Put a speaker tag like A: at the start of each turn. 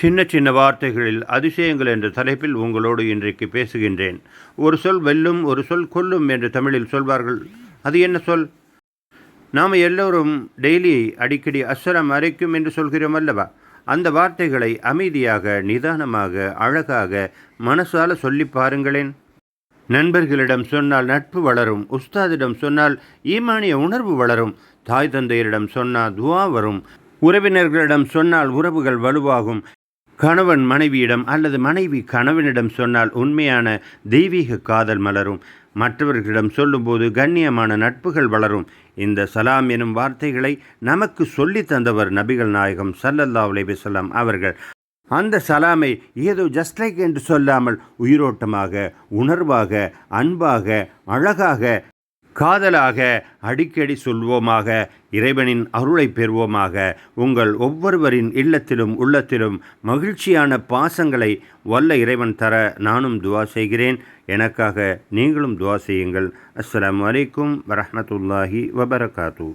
A: சின்ன சின்ன வார்த்தைகளில் அதிசயங்கள் என்ற தலைப்பில் உங்களோடு இன்றைக்கு பேசுகின்றேன். ஒரு சொல் வெல்லும், ஒரு சொல் கொல்லும் என்று தமிழில் சொல்வார்கள். அது என்ன சொல்? நாம் எல்லோரும் டெய்லி அடிக்கடி அஸ்ஸலாம் அலைக்கும் என்று சொல்கிறோம் அல்லவா? அந்த வார்த்தைகளை அமைதியாக, நிதானமாக, அழகாக மனசால சொல்லி பாருங்களேன். நண்பர்களிடம் சொன்னால் நட்பு வளரும், உஸ்தாதிடம் சொன்னால் ஈமானிய உணர்வு வளரும், தாய் தந்தையரிடம் சொன்னால் துவா வரும், உறவினர்களிடம் சொன்னால் உறவுகள் வலுவாகும், கணவன் மனைவியிடம் அல்லது மனைவி கணவனிடம் சொன்னால் உண்மையான தெய்வீக காதல் மலரும், மற்றவர்களிடம் சொல்லும்போது கண்ணியமான நட்புகள் வளரும். இந்த சலாம் எனும் வார்த்தைகளை நமக்கு சொல்லி தந்தவர் நபிகள் நாயகம் ஸல்லல்லாஹு அலைஹி வஸல்லம் அவர்கள். அந்த சலாமை ஏதோ ஜஸ்ட் லைக் என்று சொல்லாமல் உயிரோட்டமாக, உணர்வாக, அன்பாக, அழகாக, காதலாக அடிக்கடி சொல்வோமாக. இறைவனின் அருளை பெறுவோமாக. உங்கள் ஒவ்வொருவரின் இல்லத்திலும் உள்ளத்திலும் மகிழ்ச்சியான பாசங்களை வல்ல இறைவன் தர நானும் துவா செய்கிறேன். எனக்காக நீங்களும் துவா செய்யுங்கள். அஸ்ஸலாமு அலைக்கும் வரஹ்மத்துல்லாஹி வபரகாத்துஹு.